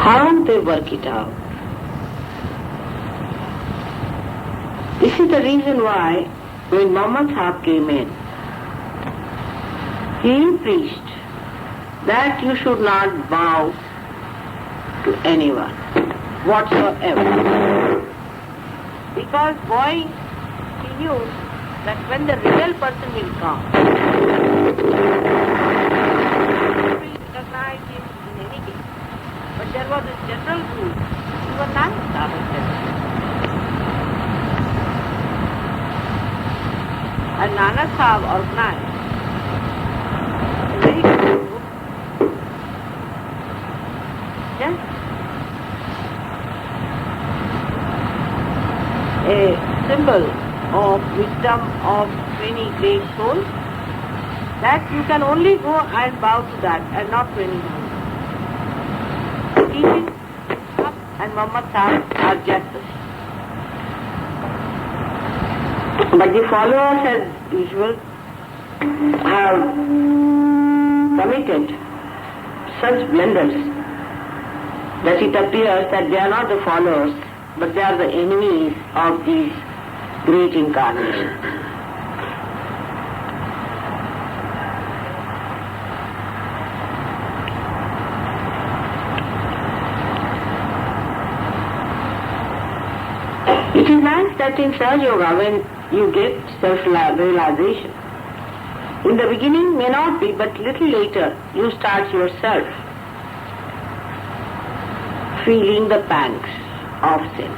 how they work it out. This is the reason why when Muhammad Sahib came in, he preached that you should not bow to anyone whatsoever. Because bowing, he knew that when the real person will come, he will recognize him in any case. But there was a general rule, even Nanak Sahib said. And Nanak Sahib organized a very good group, just a symbol of wisdom of many great souls, that you can only go and bow to that and not to anyone. Teaching and Muhammad Sahib are just the same. But the followers, as usual, have committed such blunders that it appears that they are not the followers, but they are the enemies of these great incarnations. It is nice that in Sahaja Yoga, when you get self-realization, in the beginning may not be, but little later you start yourself feeling the pangs of sin.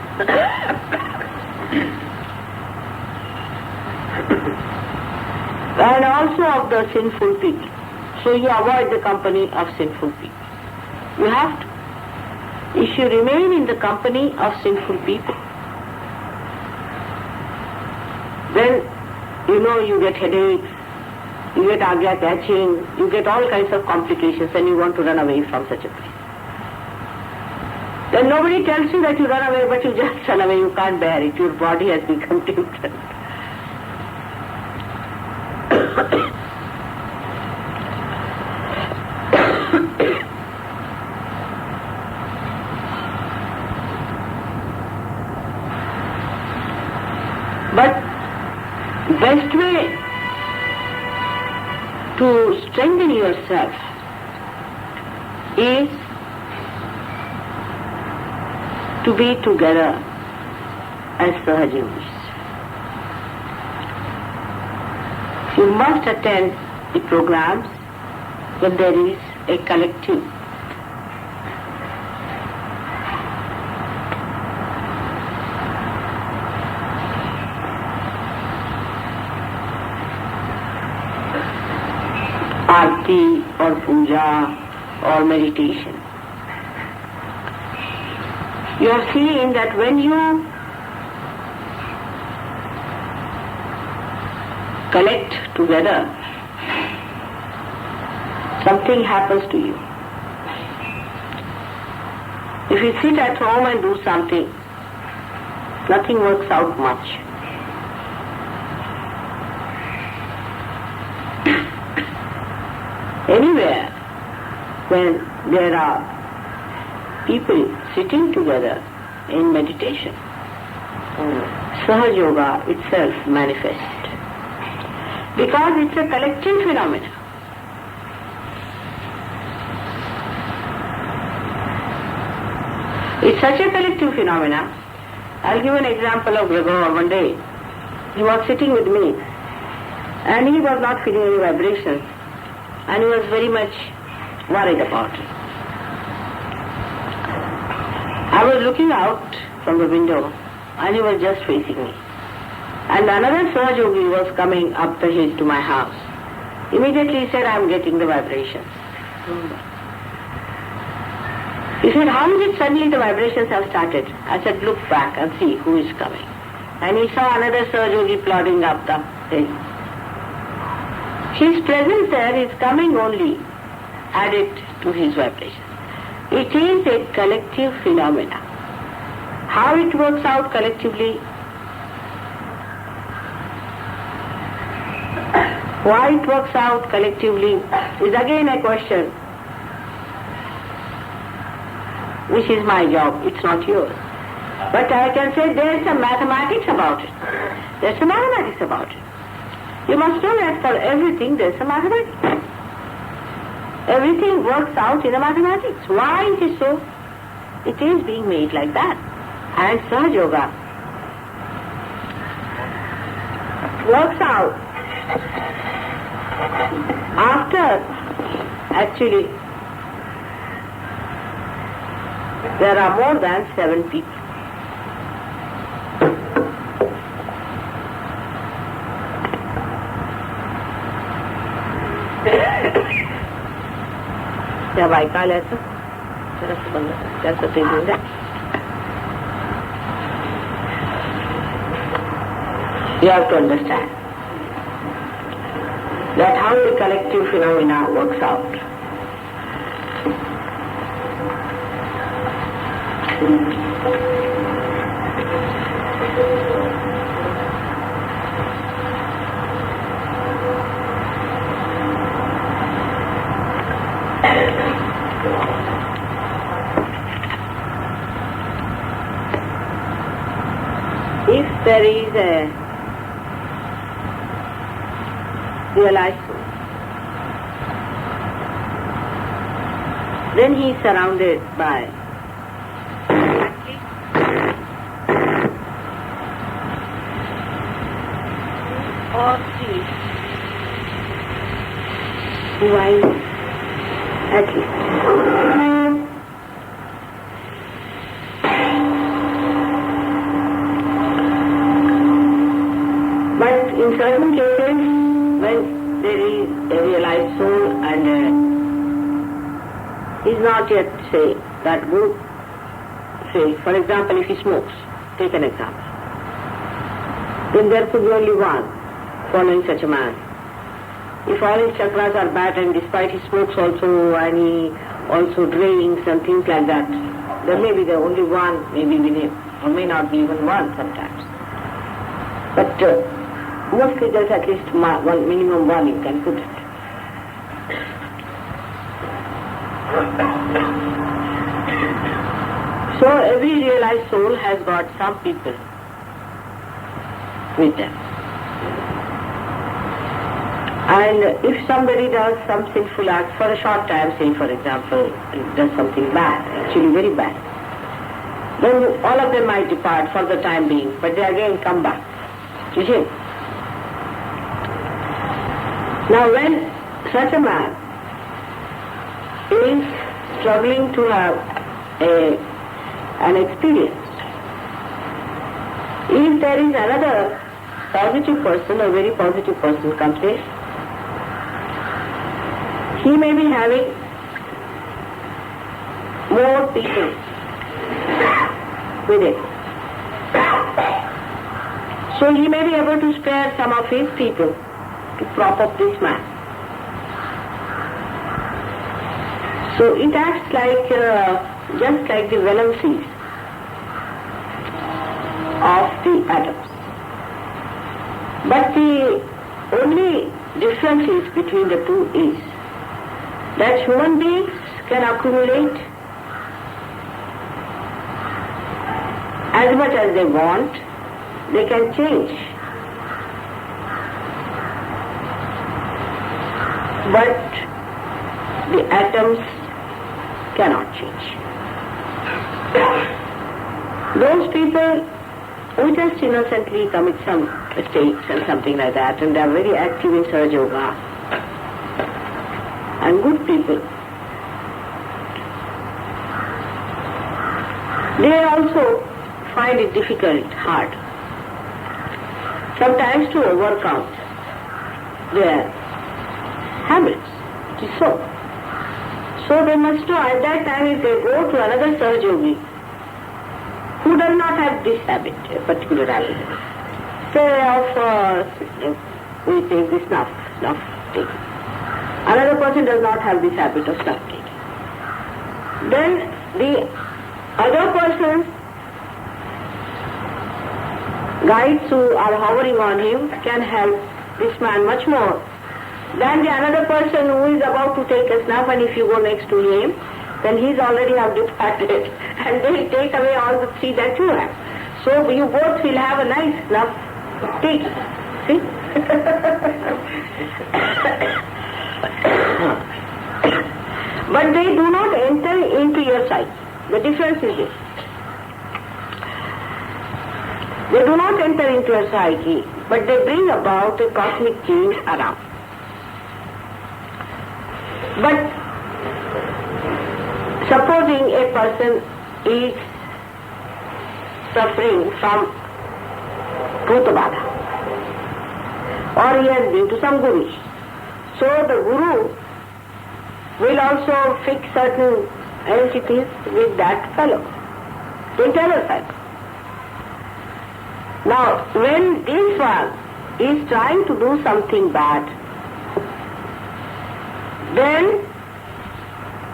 And also of the sinful people. So you avoid the company of sinful people. You have to. If you remain in the company of sinful people, then you get headaches, you get agya catching, you get all kinds of complications, and you want to run away from such a place. Then nobody tells you that you run away, but you just run away, you can't bear it, your body has become different. But best way to strengthen yourself is to be together as Sahajyogis. You must attend the programs when there is a collective. Aarti or puja or meditation. You have seen that when you collect together, something happens to you. If you sit at home and do something, nothing works out much. Anywhere when there are people sitting together in meditation, Sahaja Yoga itself manifests. Because it's a collective phenomenon. It's such a collective phenomenon. I'll give an example of Gregor. One day, he was sitting with me and he was not feeling any vibrations and he was very much worried about it. I was looking out from the window and he was just facing me. And another Sahajogi was coming up the hill to my house. Immediately he said, I am getting the vibrations. He said, how is it suddenly the vibrations have started? I said, look back and see who is coming. And he saw another Sahajogi plodding up the hill. His presence there is coming only added to his vibration. It is a collective phenomena. How it works out collectively, why it works out collectively is again a question. which is my job, it's not yours. But I can say there's some mathematics about it. There's some mathematics about it. You must know that for everything there's some mathematics. Everything works out in the mathematics. Why it is so? It is being made like that. And Sahaja Yoga works out after actually there are more than 7 people. क्या Baikal है तो जरा से बंद कैसे देंगे you have to understand that how the collective phenomena works out. If there is a realized soul, then he is surrounded by or three divine athletes. But in certain cases, when there is a realized soul and is not yet, say, that good, say, for example, if he smokes, take an example, then there could be only one following such a man. If all his chakras are bad and despite he smokes also and he also drinks and things like that, there may be the only one, maybe or may not be even one sometimes. But mostly there's at least one, minimum one you can put it. So every realized soul has got some people with them. And if somebody does some sinful act for a short time, say for example, does something bad, actually very bad, then all of them might depart for the time being, but they again come back to him. Now when such a man is struggling to have an experience, if there is another positive person, a very positive person comes in, he may be having more people with it. So he may be able to spare some of his people to prop up this man. So it acts like, just like the valencies of the atoms. But the only difference is between the two is that human beings can accumulate as much as they want, they can change. But the atoms cannot change. Those people who just innocently commit some mistakes and something like that, and they are very active in Sahaja Yoga, and good people, they also find it difficult, hard, sometimes to overcome their habits. It is so. So they must know at that time if they go to another Sahaja Yogi who does not have this habit, a particular habit, say of we take this snuff taking. Another person does not have this habit of snuff taking. Then the other person's guides who are hovering on him can help this man much more than the another person who is about to take a snuff, and if you go next to him, then he's already have departed, and they will take away all the three that you have. So you both will have a nice enough tea. See? But they do not enter into your psyche. The difference is this. They do not enter into your psyche, but they bring about a cosmic change around. But supposing a person is suffering from Bhutabadha, or he has been to some guru. So the guru will also fix certain entities with that fellow, the internal cycle. Now, when this one is trying to do something bad, then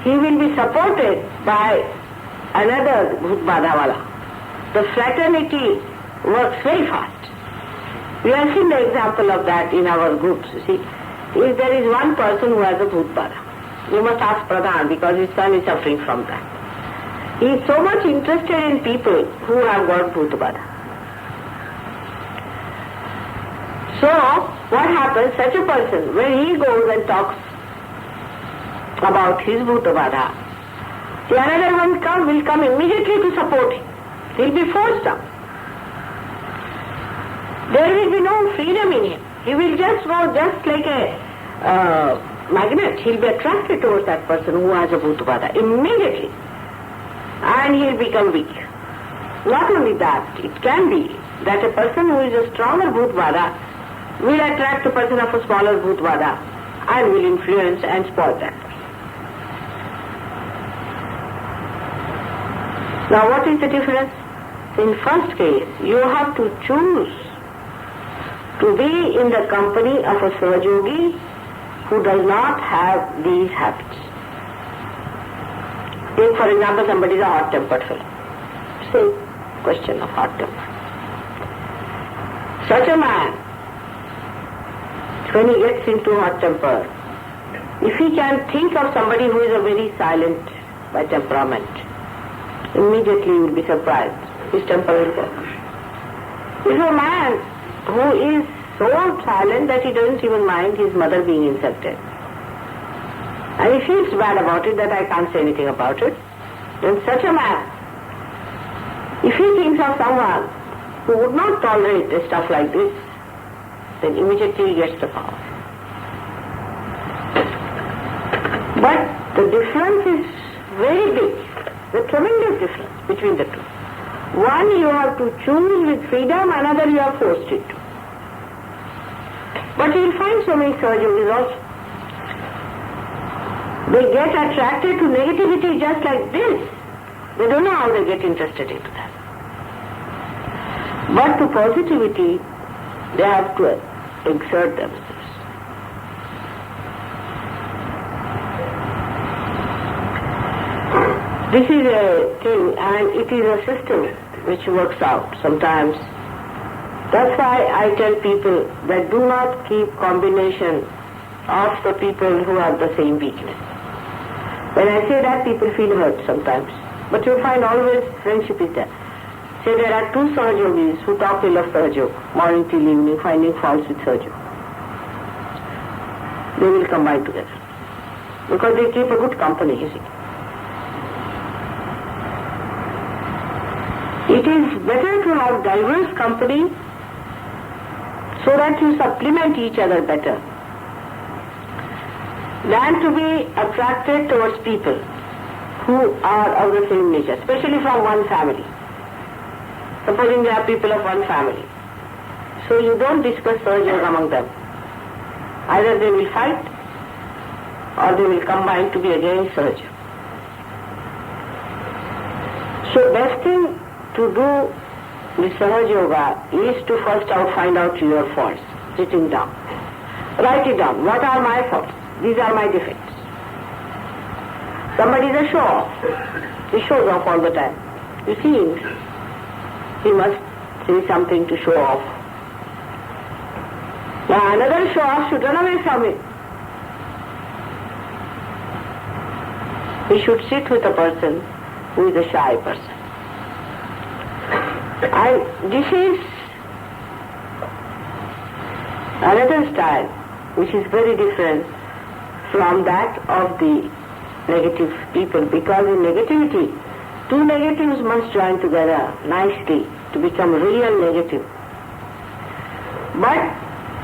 he will be supported by another Bhutabadha. The fraternity works very fast. We have seen the example of that in our groups. You see, if there is one person who has a Bhutabadha, you must ask Pradhan because his son is suffering from that. He is so much interested in people who have got Bhutabadha. So, what happens? Such a person, when he goes and talks about his Bhutabadha, the another one will come immediately to support him. He will be forced up. There will be no freedom in him. He will just go just like a magnet. He will be attracted towards that person who has a Bhutabadha immediately. And he will become weak. Not only that, it can be that a person who is a stronger Bhutabadha will attract a person of a smaller Bhutabadha and will influence and spoil that person. Now what is the difference? In first case, you have to choose to be in the company of a Sahajogi who does not have these habits. Take for example, somebody is a hot-tempered fellow. Say, question of hot temper. Such a man, when he gets into hot temper, if he can think of somebody who is a very silent by temperament, immediately he will be surprised. His temper will go. If a man who is so silent that he doesn't even mind his mother being insulted, and he feels bad about it, that I can't say anything about it, then such a man, if he thinks of someone who would not tolerate stuff like this, then immediately he gets the power. But the difference is very big, the tremendous difference between the two. One you have to choose with freedom, another you are forced into. But you will find so many Sahajogis also. They get attracted to negativity just like this. They don't know how they get interested into that. But to positivity, they have to exert themselves. This is a thing, and it is a system which works out sometimes. That's why I tell people that do not keep combination of the people who have the same weakness. When I say that, people feel hurt sometimes. But you find always friendship is there. Say there are two Sahajogis who talk ill of Sahajog, morning till evening, finding faults with Sahajog. They will combine together. Because they keep a good company, you see. It is better to have diverse company so that you supplement each other better than to be attracted towards people who are of the same nature, especially from one family. Supposing there are people of one family. So you don't discuss Sahajog among them. Either they will fight or they will combine to be against Sahajog. So best thing to do with Sahaja Yoga is to first find out your faults, sitting down. Write it down. What are my faults? These are my defects. Somebody is a show-off. He shows off all the time. You see, he must say something to show off. Now another show-off should run away from it. he should sit with a person who is a shy person. This is another style which is very different from that of the negative people, because in negativity, two negatives must join together nicely to become real negative. But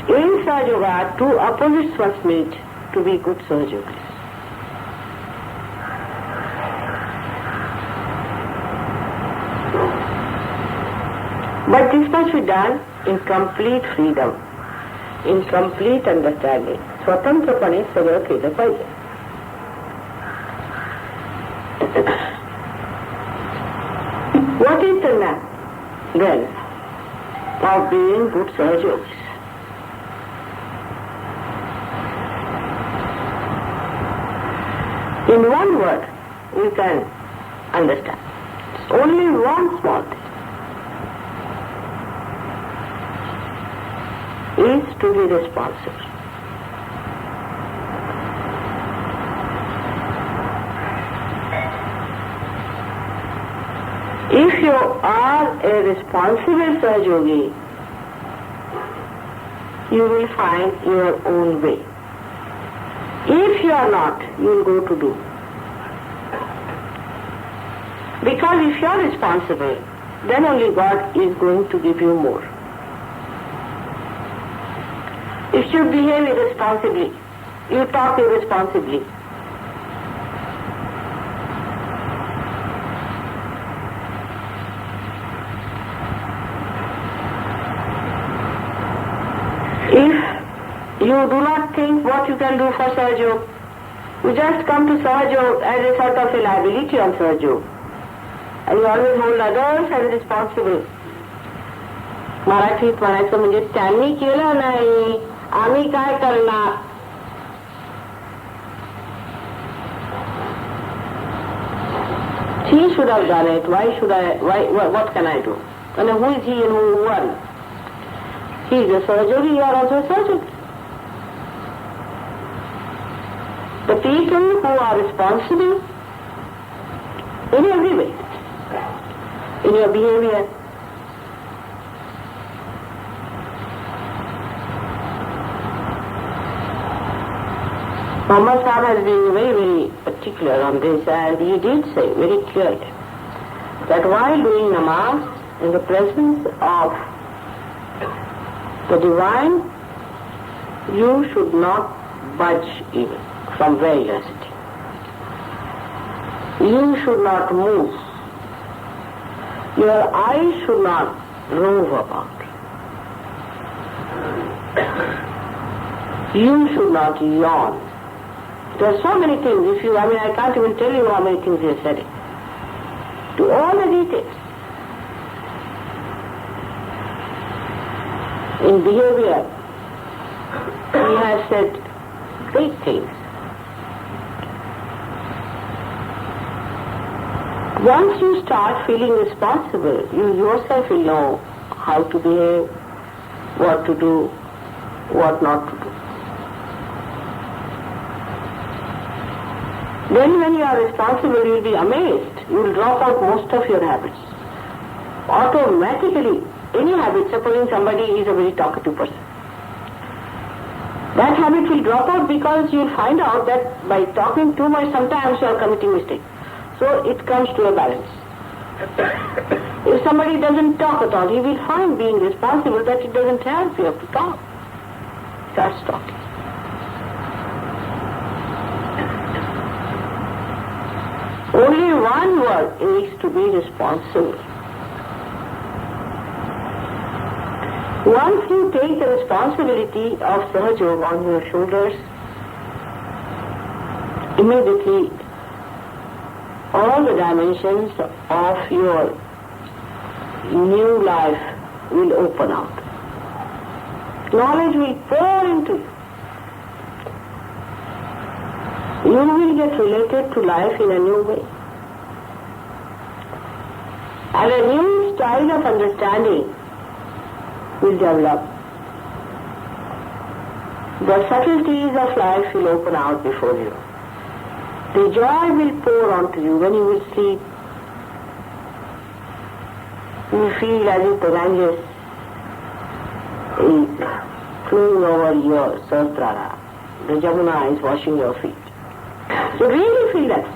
in Sahaja Yoga, two opposites must meet to be good Sahaja Yogis. But this must be done in complete freedom, in complete understanding. स्वतंत्रपणे सगळं केलं पाहिजे. What is the map then of being good Sahaja Yogis? In one word, we can understand. It's only one small thing. Is to be responsible. If you are a responsible Sahaja Yogi, you will find your own way. If you are not, you will go to do. Because if you are responsible, then only God is going to give you more. If you behave irresponsibly, you talk irresponsibly, if you do not think what you can do for Sahaja Yoga, you just come to Sahaja Yoga as a sort of a liability on Sahaja Yoga, and you always hold others as responsible. मराठीत म्हणायचं म्हणजे त्यांनी केलं नाही, आम्ही काय करणार. He should have done it. Why should I? What can I do? And who is he and who won? He is a Sahaja Yogi, you are also a Sahaja Yogi. The people who are responsible in every way, in your behavior, Muhammad Sahib has been very, very particular on this, and he did say very clearly that while doing namaz in the presence of the divine, you should not budge even from where you are sitting. You should not move. Your eyes should not rove about. You should not yawn. There are so many things. I can't even tell you how many things he has said. To all the details. In behavior, he has said great things. Once you start feeling responsible, you yourself will know how to behave, what to do, what not to do. Then when you are responsible, you will be amazed. You will drop out most of your habits. Automatically, any habit, supposing somebody is a very talkative person, that habit will drop out because you will find out that by talking too much, sometimes you are committing mistakes. So it comes to a balance. If somebody doesn't talk at all, he will find being responsible that it doesn't help. You have to talk. Starts talking. Only one word is to be responsible. Once you take the responsibility of Sahaja Yoga on your shoulders, immediately all the dimensions of your new life will open out. Knowledge will pour into you. You will get related to life in a new way. And a new style of understanding will develop. The subtleties of life will open out before you. The joy will pour onto you when you will sleep. You will feel as if the Ganges is flowing over your Sahasrara. The Jamuna is washing your feet. You really feel that.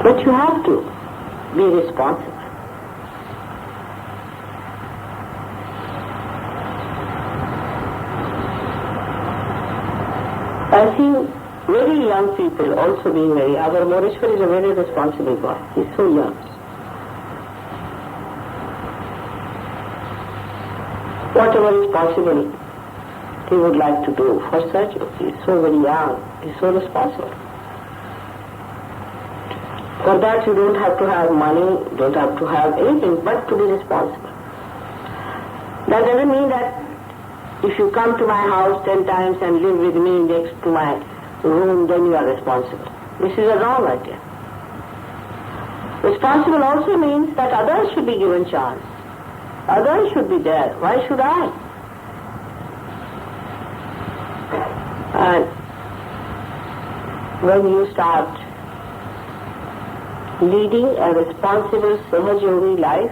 But you have to be responsible. I see very young people also being very, our Moreshwar is a very responsible boy. He's so young. Whatever is possible, he would like to do for Sergio. He is so very young. He is so responsible. For that you don't have to have money, don't have to have anything, but to be responsible. That doesn't mean that if you come to my house 10 times and live with me next to my room, then you are responsible. This is a wrong idea. Responsible also means that others should be given chance. Others should be there. Why should I? And when you start leading a responsible Sahaja-yogi life,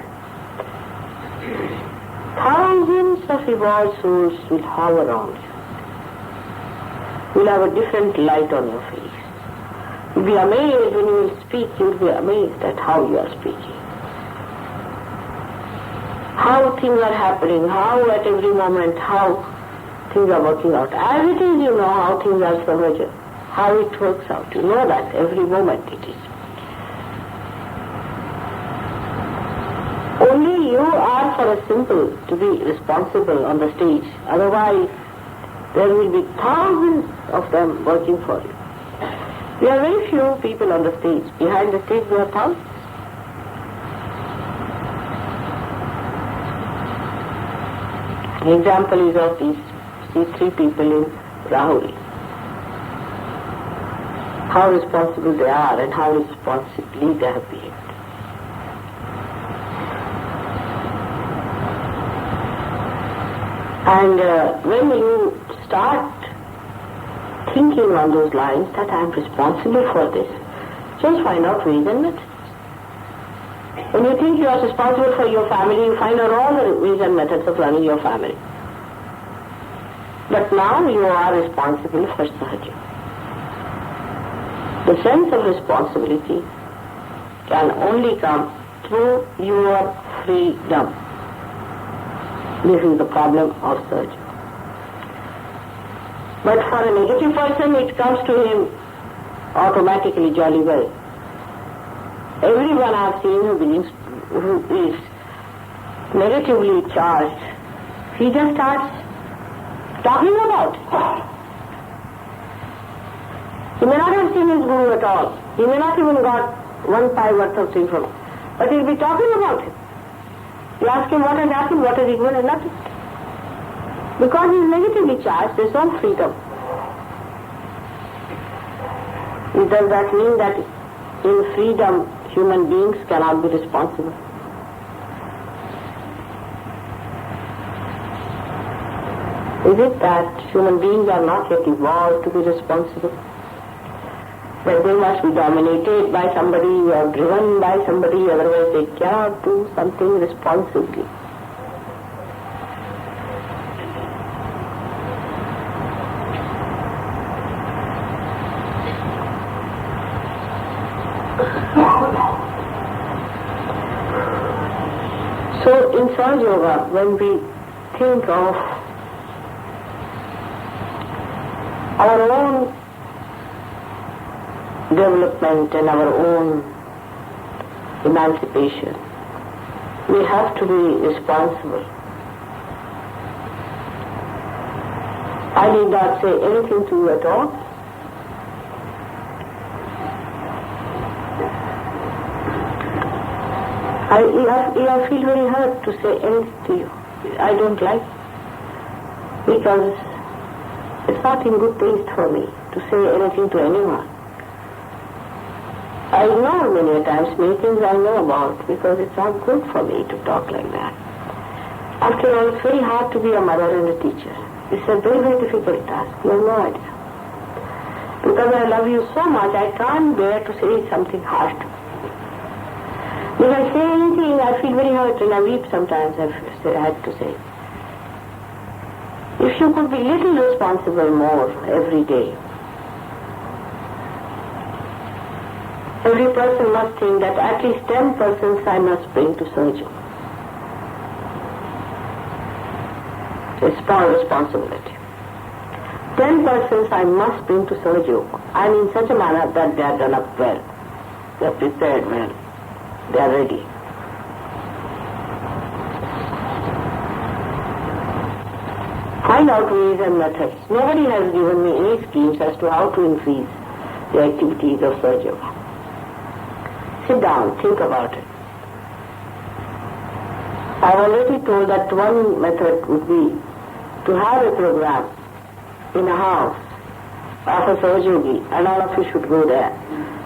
thousands of evolved souls will hover around you. You'll have a different light on your face. You'll be amazed when you will speak. You'll be amazed at how you are speaking. How things are happening, how at every moment, how things are working out. As it is, you know how things are Sahaja, how it works out. You know that every moment it is. Only you are for a simple to be responsible on the stage. Otherwise, there will be thousands of them working for you. We are very few people on the stage. Behind the stage, we are thousands. An example is of these three people in Rahul. How responsible they are and how responsibly they have behaved. And when you start thinking on those lines that I am responsible for this, just find out ways and methods. When you think you are responsible for your family, you find out all the ways and methods of running your family. But now you are responsible for Sahaja. The sense of responsibility can only come through your freedom. This is the problem of Sahaja. But for a negative person, it comes to him automatically jolly well. Everyone I have seen who is negatively charged, he just starts talking about it. He may not have seen his guru at all. He may not even got 1 pi worth of thing from him. But he'll be talking about it. You ask him what has happened, what has he given, and nothing. Because he is negatively charged, there is no freedom. Does that mean that in freedom human beings cannot be responsible? Is it that human beings are not yet evolved to be responsible? That they must be dominated by somebody or driven by somebody, otherwise they cannot do something responsibly? So in Sahaja Yoga, when we think of our own development and our own emancipation, we have to be responsible. I need not say anything to you at all. I feel very hurt to say anything to you. I don't like it, because it's not in good taste for me to say anything to anyone. I know many times many things I know about, because it's not good for me to talk like that. After all, it's very hard to be a mother and a teacher. It's a very, very difficult task. You have no idea. Because I love you so much, I can't bear to say something harsh to you. If I say anything, I feel very hurt and I weep sometimes, I had to say. If you could be little responsible more every day, every person must think that at least 10 persons I must bring to Sergio. It's small responsibility. 10 persons I must bring to Sergio, and in such a manner that they are done up well, they are prepared well, they are ready. Find out ways and methods. Nobody has given me any schemes as to how to increase the activities of Sergio. Sit down, think about it. I've already told that one method would be to have a program in a house of a Sahajogi, and all of you should go there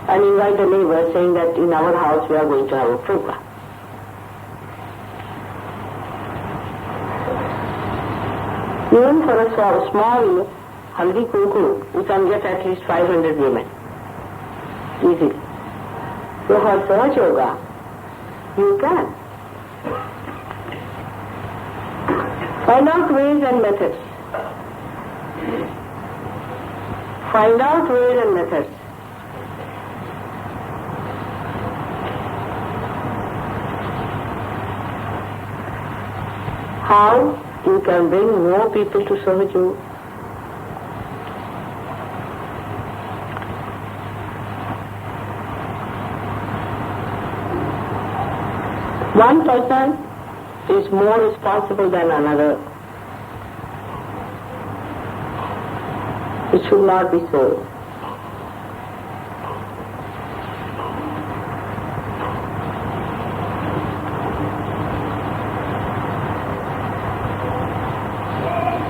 and invite the neighbors saying that in our house we are going to have a program. Even for a small Haldi Kunku, you can get at least 500 women. Easily. So for Sahaj Yoga, you can. Find out ways and methods. Find out ways and methods. How you can bring more people to Sahaj Yoga. One person is more responsible than another. It should not be so.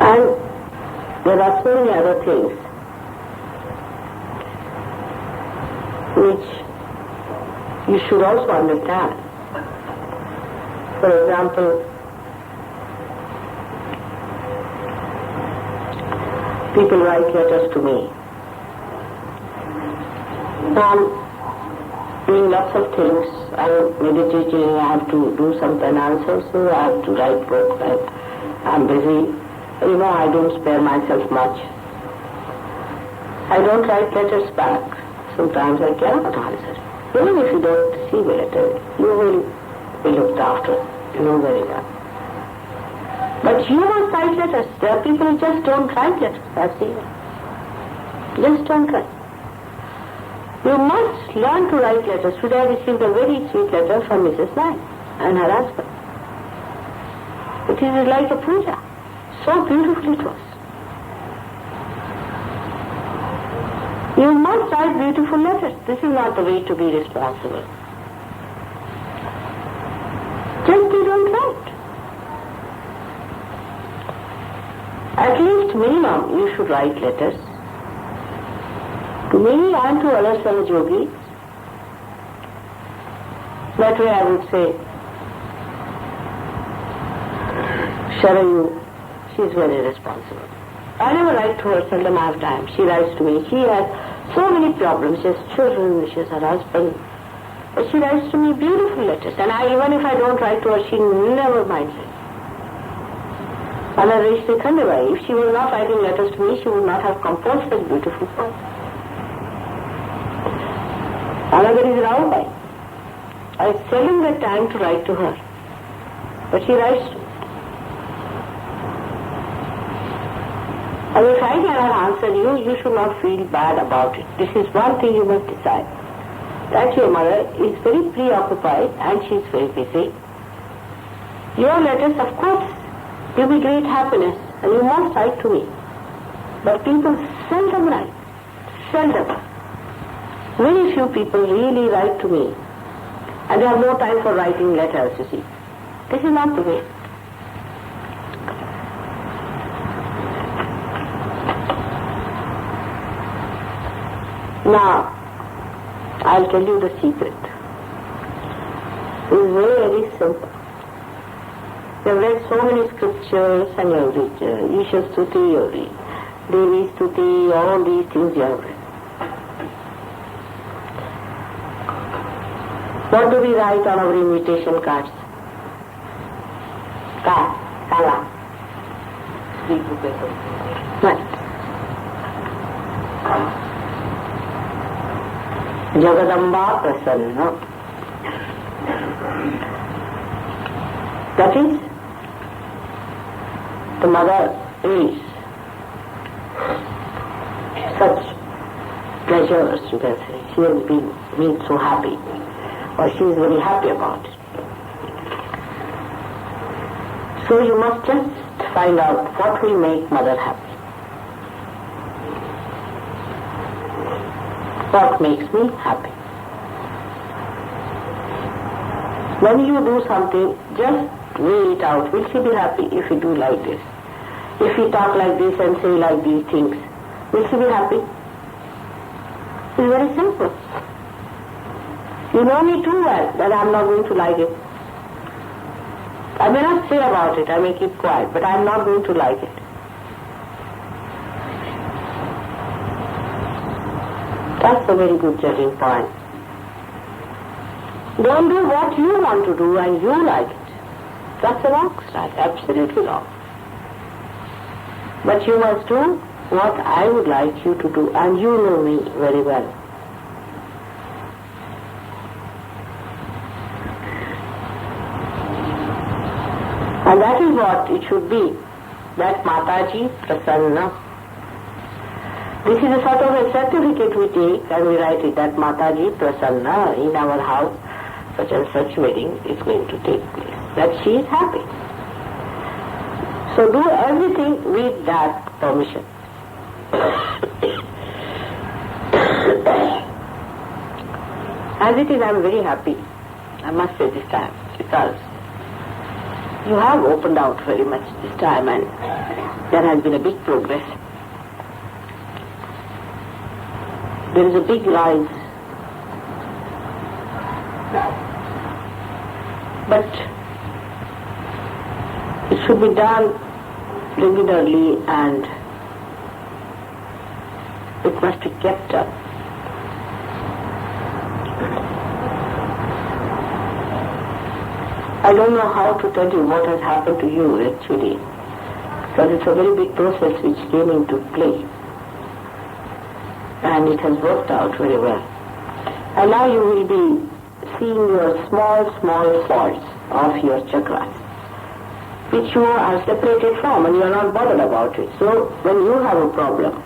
And there are so many other things which you should also understand. For example, people write letters to me. I'm doing lots of things. I'm meditating, I have to do some penance also, I have to write books, I'm busy. You know, I don't spare myself much. I don't write letters back. Sometimes I cannot answer. Even if you don't receive a letter, you will be looked after. You know very well. But you must write letters. There are people who just don't write letters. I've seen it. Just don't write. You must learn to write letters. Today I received a very sweet letter from Mrs. Knight and her husband. It is like a puja. So beautiful it was. You must write beautiful letters. This is not the way to be responsible. Just you don't write. At least minimum you should write letters. To me and to other Sahajogis. That way I would say, Sharayu, she is very responsible. I never write to her, seldom I have time. She writes to me. She has so many problems. She has children, she has her husband. But she writes to me beautiful letters. And even if I don't write to her, she never minds it. If she was not writing letters to me, she would not have composed such beautiful poems. Another is Raubai. I seldom get time to write to her. But she writes to me. And if I cannot answer you, you should not feel bad about it. This is one thing you must decide. That your mother is very preoccupied and she is very busy. Your letters, of course, give me great happiness and you must write to me. But people seldom write. Seldom. Very few people really write to me. And they have no time for writing letters, you see. This is not the way. Now, I'll tell you the secret. It is very, very simple. You have read so many scriptures and you have read Isha Stuti, you have read Devi Stuti, all these things you have read. What do we write on our invitation cards? Kala. Right. Jagadamba Prasanna. That is, the mother is such pleasures, you can say. She has been made so happy, or she is very happy about it. So you must just find out what will make mother happy. What makes me happy? When you do something, just weigh it out. Will she be happy if you do like this? If you talk like this and say like these things, will she be happy? It's very simple. You know me too well that I'm not going to like it. I may not say about it, I may keep quiet, but I'm not going to like it. That's a very good judging point. Don't do what you want to do and you like it. That's a wrong style, absolutely wrong. But you must do what I would like you to do, and you know me very well. And that is what it should be, that Mataji Prasanna. This is a sort of a certificate we take and we write it, that Mataji Prasanna in our house, such and such wedding is going to take place. That she is happy. So do everything with that permission. As it is, I am very happy, I must say this time, because you have opened out very much this time and there has been a big progress. There is a big rise. But it should be done regularly and it must be kept up. I don't know how to tell you what has happened to you actually, because it's a very big process which came into play and it has worked out very well. And now you will be seeing your small faults of your chakras, which you are separated from and you are not bothered about it. So when you have a problem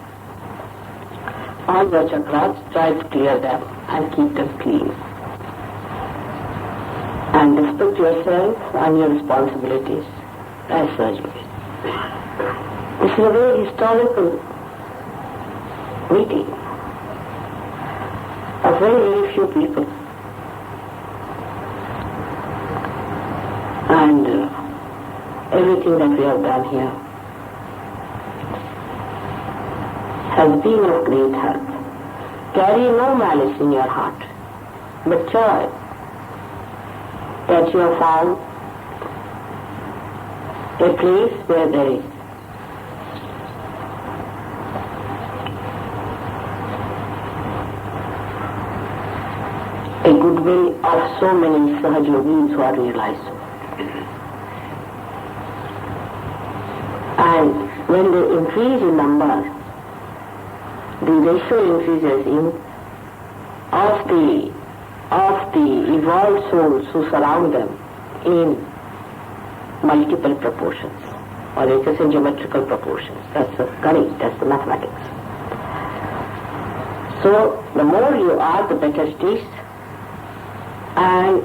on your chakras, try to clear them and keep them clean. And respect yourself and your responsibilities as surgery. This is a very historical meeting of very few people. And everything that we have done here has been of great help. Carry no malice in your heart, but joy that you have found a place where there is a goodwill of so many Sahajogis who are realized. And when they increase in number, the ratio increases of the evolved souls who surround them in multiple proportions, or it is in geometrical proportions. That's the Ganit, that's the mathematics. So the more you are, the better it is, and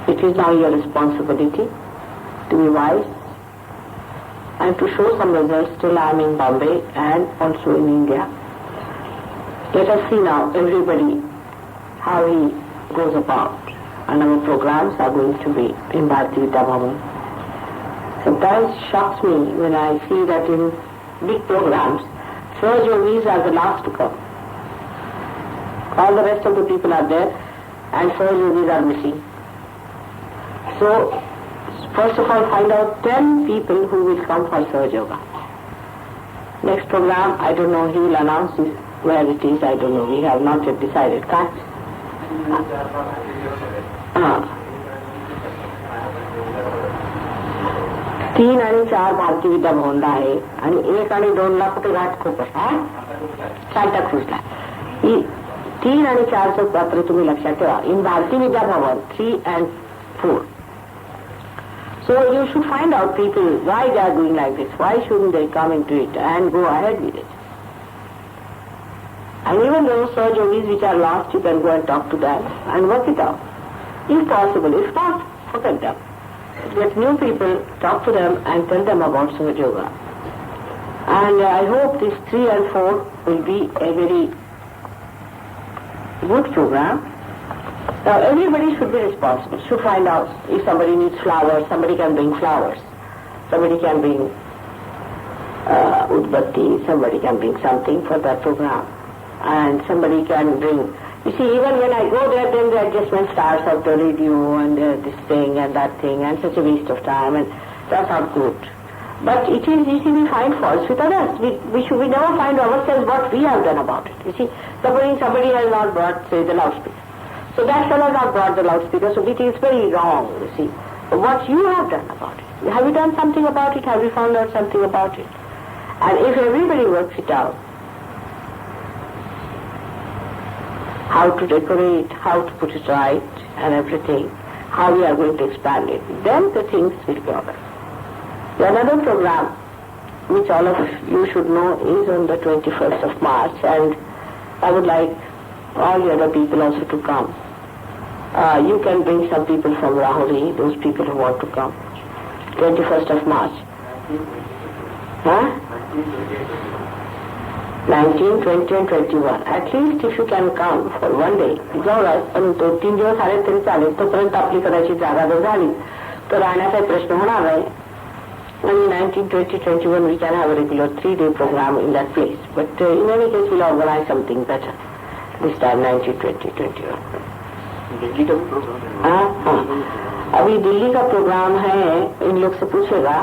it is now your responsibility to be wise and to show some results. Still I am in Bombay and also in India. Let us see now everybody how he goes about, and our programs are going to be in Bharati Vidya Bhavan. Sometimes it shocks me when I see that in big programs, Sir Yogis are the last to come. All the rest of the people are there and Sir Yogis are missing. So First of all, find out 10 people who will come for Sahaja Yoga. Next program, I don't know, he will announce this, where it is, I don't know, we have not yet decided. तीन आणि 4 भारतीय विद्या भवनला आहे आणि 1 आणि 2 ला कुठे घाटकोपर सांताक्रूजला. 3 आणि 4चं पत्र तुम्ही लक्षात ठेवा. इन Bharatiya Vidya Bhavan 3 and 4. So you should find out people why they are doing like this, why shouldn't they come into it and go ahead with it. And even those Sahaja Yogis which are lost, you can go and talk to them and work it out. If possible, if not, forget them. Get new people, talk to them and tell them about Sahaja Yoga. And I hope this 3 and 4 will be a very good program. Now everybody should be responsible, should find out if somebody needs flowers, somebody can bring flowers, somebody can bring udbatti, somebody can bring something for that program, and somebody can bring, you see, even when I go there, then the adjustment starts of the radio and this thing and that thing, and such a waste of time, and that's not good. But it is, you see, we find faults with others. We never find ourselves what we have done about it. You see, somebody has not brought, say, the loudspeaker. So that fellow has not brought the loudspeaker, so it is very wrong, you see. But what you have done about it? Have you done something about it? Have you found out something about it? And if everybody works it out, how to decorate, how to put it right, and everything, how we are going to expand it, then the things will be all right. Another program which all of you should know is on the 21st of March, and I would like all the other people also to come. You can bring some people from Rahuri, those people who want to come. 21st of March. 19, 20 and 21. At least if you can come for one day. पण 2-3 दिवस आले तरी चालेल. तोपर्यंत आपली कदाचित जागा जर झाली तर राहण्याचा प्रश्न होणार आहे. And 19, 20, 21 we can have a regular 3-day program in that place. But in any case we'll organize something better. This time 19, 20, 21. Delhi का भी प्रोग्राम है? अभी दिल्ली का प्रोग्राम है, इन लोग से पूछेगा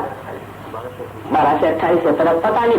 12 से 28 है, पर अब पता नहीं